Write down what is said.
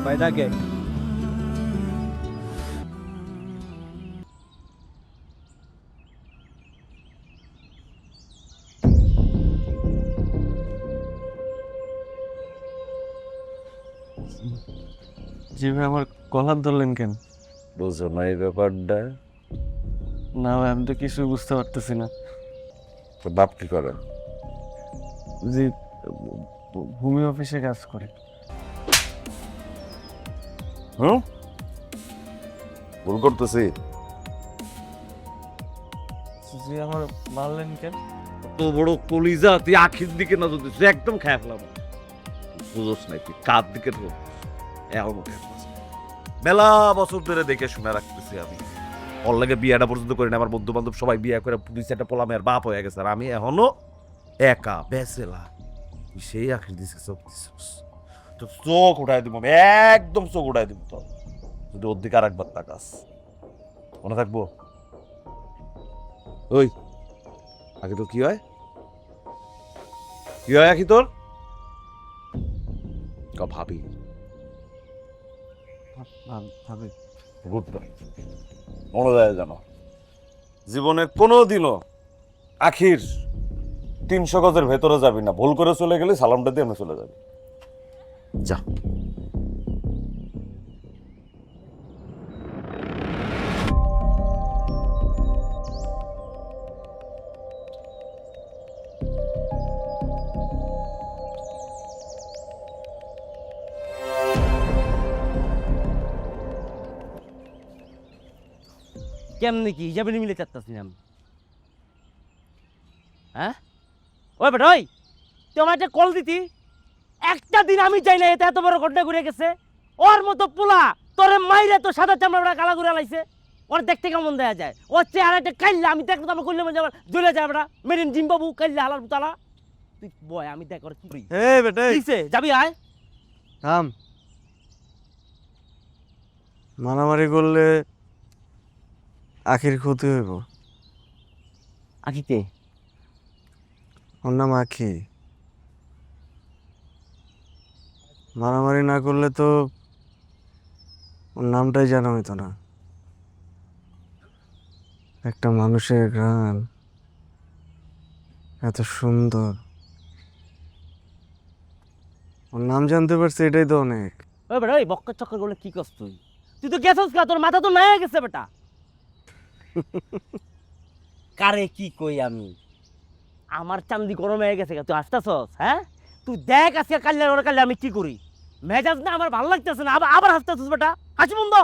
ভাই ডাকে। জি ভাই, আমার কলার ধরলেন কেন? বুঝো না এই ব্যাপারটা? না ভাই, আমি তো কিছু বুঝতে পারতেছি না। তো বাপ কি করে? জি, ভূমি অফিসে কাজ করে। হুম, ভুল করতেছি? জি, আমার মারলেন কেন? তো বড় কলিজা, তুই আখির দিকে নজর দিচ্ছিস, একদম খেয়ে ফেলাম। বুঝোস নাই তুই কার দিকে এখন মেলা বছর ধরে দেখে শুনে রাখতেছি আমি। ওর লাগে বিয়েটা পর্যন্ত করি না, আমার বন্ধু বান্ধব সবাই বিয়ে করে পুলিশ একটা পোলামের বাপ হয়ে গেছে, আর আমি এখনো একা বেসেলা। তুই সেই আখির দিকে চোখ দিছিস, তো চোখ উঠাই দিব আমি, একদম চোখ উঠাই দিব তো, যদি ওর দিকে আর একবার তাকাস। মনে থাকবো? ওই আগে তোর কি হয়? কি হয় আখি তোর? ভাবি ভাবি, গুড, মনে যায় জানো, জীবনে কোনো দিনও আখির 300 গজের ভেতরে যাবি না, ভুল করে চলে গেলে সালামটা দিয়ে আমি চলে যাবি। যা। কেমনে কি হিসাবে মিলে চাচ্তাছি আমি? হ্যাঁ ওই বেটা, ওই তুই আমার একটা কল দিতি, একটা দিন আমি চাই না এত এত বড় ঘটনা ঘুরে গেছে। ওর মতো পোলা তোরে মাইরে তো সাদা চামড়া কালা ঘুরে লাইছে। ওর দেখতে কেমন দেখা যায়? ওর চেহারাটা কাইল্লা, আমি দেখলে তো আমার করলে মধ্যে আমার জ্বলে যায় বেটা। মেরিন জিম্বাবু কাইল্লা হালার পুতালা। তুই বয়, আমি দেখ ওর কি করি। এই বেটা, এই কিসে যাবি আয়? থাম। মারামারি করলে আখির ক্ষতি হইব। আখিতে ওর নাম আখি। মারামারি না করলে তো ওর নামটাই জানা হইতো না। একটা মানুষের গান এত সুন্দর, ওর নাম জানতে পারছি, এটাই তো অনেক। ওই বেটা, ওই বক্কা চক্কর করলে কি করছ তুই? তুই তো গেছস না, তোর মাথা তো নাই গেছে বেটা। কারে কি কই আমি? আমার চান্দি গরম হয়ে গেছে, তুই হাসতেছস? হ্যাঁ, তুই দেখ আজকে কাল্লা ওর কাল্লা আমি কি করি। মেজাজ না আমার ভালো লাগতেছে না, আবার আবার হাসতেছস বেটা। হাসি বন্ধ।